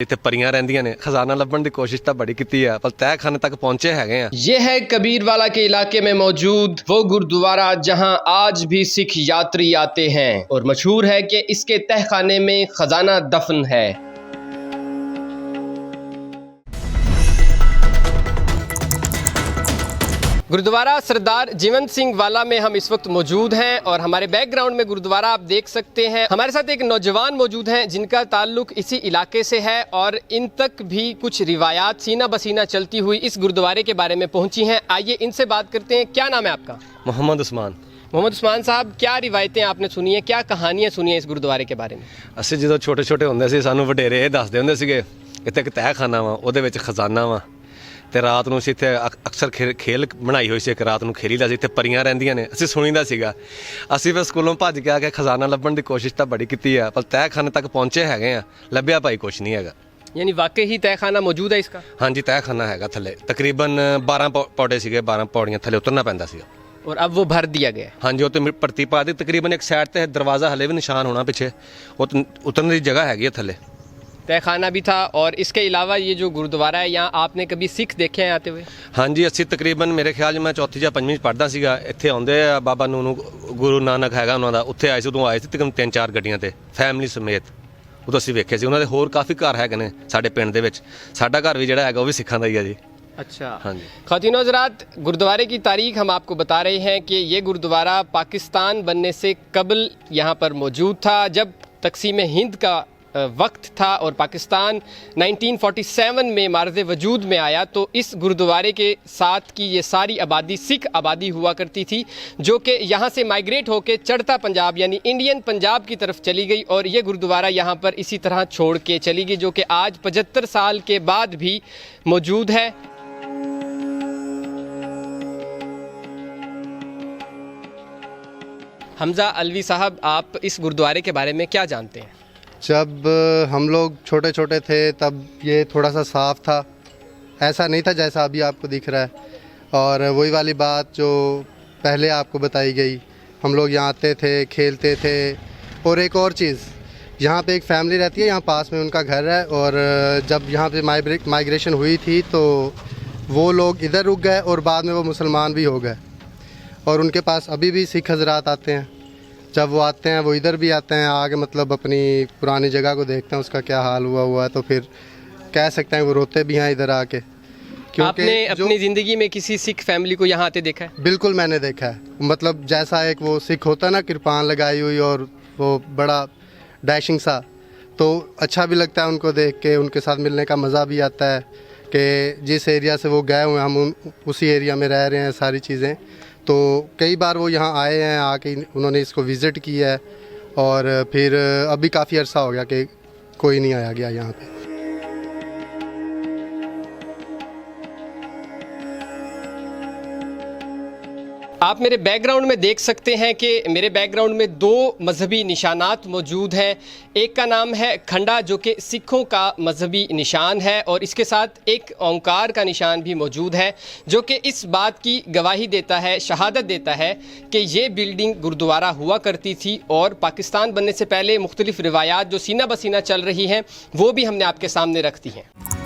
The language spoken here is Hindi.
इत्थे परियां रहिंदियां ने, खजाना लभण दी कोशिश तो बड़ी की है, पर तहखाने तक पहुंचे हैगे आ। ये है कबीरवाला के इलाके में मौजूद वो गुरुद्वारा जहां आज भी सिख यात्री आते हैं और मशहूर है कि इसके तहखाने में खजाना दफन है। गुरुद्वारा सरदार जीवंत सिंह वाला में हम इस वक्त मौजूद हैं और हमारे बैकग्राउंड में गुरुद्वारा आप देख सकते हैं। हमारे साथ एक नौजवान मौजूद हैं जिनका ताल्लुक इसी इलाके से है और इन तक भी कुछ रिवायात सीना बसीना चलती हुई इस गुरुद्वारे के बारे में पहुंची हैं। आइए इनसे बात करते हैं। क्या नाम है आपका? मोहम्मद उस्मान। मोहम्मद उस्मान साहब, क्या रिवायतें आपने सुनी है, क्या कहानियाँ सुनी है इस गुरुद्वारे के बारे में? असीं जो छोटे छोटे होंदे सी सानूं वडेरे ये दसदे हुंदे सीगे इत्थे एक तहखाना वा, उहदे विच खजाना वा ते रात नूं असीं इत्थे अक्सर खेल बनाई होई सी, एक रात नूं खेलीदा सी, इत्थे परियां रहिंदियां ने, असीं सुणीदा सीगा। असीं फिर स्कूलों भज के आके खजाना लभण दी कोशिश तो बड़ी की है, पर तहखाने तक पहुंचे हैगे आ, लभ्या भाई कुछ नहीं हैगा। यानी वाकई ही तहखाना मौजूद है इसका? हाँ जी, तहखाना हैगा। थल्ले तकरीबन 12 पौड़े सीगे, 12 पौड़ियां थल्ले उतरना पैंदा सीगा और अब वो भर दिया गया? हाँ जी, वो तो भर्ती पा दी। तकरीबन एक साइड ते दरवाज़ा हले भी निशान होना पिछे, उतरने की जगह हैगी है थल्ले। तहखाना भी था और इसके अलावा ये जो गुरुद्वारा है, यहाँ आपने कभी सिख देखे हैं आते हुए? हाँ जी, असी तकरीबन मेरे ख्याल मैं चौथी या पंजवीं पढ़दा सीगा, इत्थे आउंदे बाबा नूनू गुरु नानक हैगा उन्हां दा, उत्थे आए सी, उदों आए सी तकरीबन 3-4 गड्डियां ते फैमिली समेत। उदों असीं वेखे सी। उन्हां दे होर काफ़ी घर हैगे ने साडे पिंड दे विच, साडा घर भी जिहड़ा हैगा वो भी सिखां दा ही है जी। अच्छा, हाँ जी। ख़वातीनो हज़रात, गुरुद्वारे की तारीख हम आपको बता रहे हैं कि ये गुरुद्वारा पाकिस्तान बनने से कबल यहाँ पर मौजूद था। जब तक़सीम हिंद का वक्त था और पाकिस्तान 1947 में मार्ज़ वजूद में आया, तो इस गुरुद्वारे के साथ की ये सारी आबादी सिख आबादी हुआ करती थी, जो कि यहाँ से माइग्रेट होकर चढ़ता पंजाब यानी इंडियन पंजाब की तरफ चली गई और ये गुरुद्वारा यहाँ पर इसी तरह छोड़ के चली गई, जो कि आज 75 साल के बाद भी मौजूद है। हमज़ा अलवी साहब, आप इस गुरुद्वारे के बारे में क्या जानते हैं? जब हम लोग छोटे छोटे थे तब ये थोड़ा सा साफ़ था, ऐसा नहीं था जैसा अभी आपको दिख रहा है। और वही वाली बात जो पहले आपको बताई गई, हम लोग यहाँ आते थे, खेलते थे। और एक और चीज़, यहाँ पे एक फैमिली रहती है, यहाँ पास में उनका घर है, और जब यहाँ पे माइग्रेशन हुई थी तो वो लोग इधर रुक गए और बाद में वो मुसलमान भी हो गए। और उनके पास अभी भी सिख हजरात आते हैं, जब वो आते हैं वो इधर भी आते हैं, आगे मतलब अपनी पुरानी जगह को देखते हैं उसका क्या हाल हुआ है, तो फिर कह सकते हैं वो रोते भी हैं इधर आके। आपने अपनी ज़िंदगी में किसी सिख फैमिली को यहाँ आते देखा है? बिल्कुल मैंने देखा है। मतलब जैसा एक वो सिख होता है ना, कृपान लगाई हुई और वो बड़ा डैशिंग सा, तो अच्छा भी लगता है उनको देख के, उनके साथ मिलने का मज़ा भी आता है कि जिस एरिया से वो गए हुए हैं हम उसी एरिया में रह रहे हैं, सारी चीज़ें। तो कई बार वो यहाँ आए हैं, आके उन्होंने इसको विज़िट किया है, और फिर अभी काफ़ी अर्सा हो गया कि कोई नहीं आया गया यहाँ पे। आप मेरे बैकग्राउंड में देख सकते हैं कि मेरे बैकग्राउंड में 2 मजहबी निशानात मौजूद हैं। एक का नाम है खंडा, जो कि सिखों का मजहबी निशान है, और इसके साथ एक ओंकार का निशान भी मौजूद है, जो कि इस बात की गवाही देता है, शहादत देता है कि ये बिल्डिंग गुरुद्वारा हुआ करती थी। और पाकिस्तान बनने से पहले मुख्तलिफ रिवायात जो सीना बसीना चल रही हैं वो भी हमने आपके सामने रख दी हैं।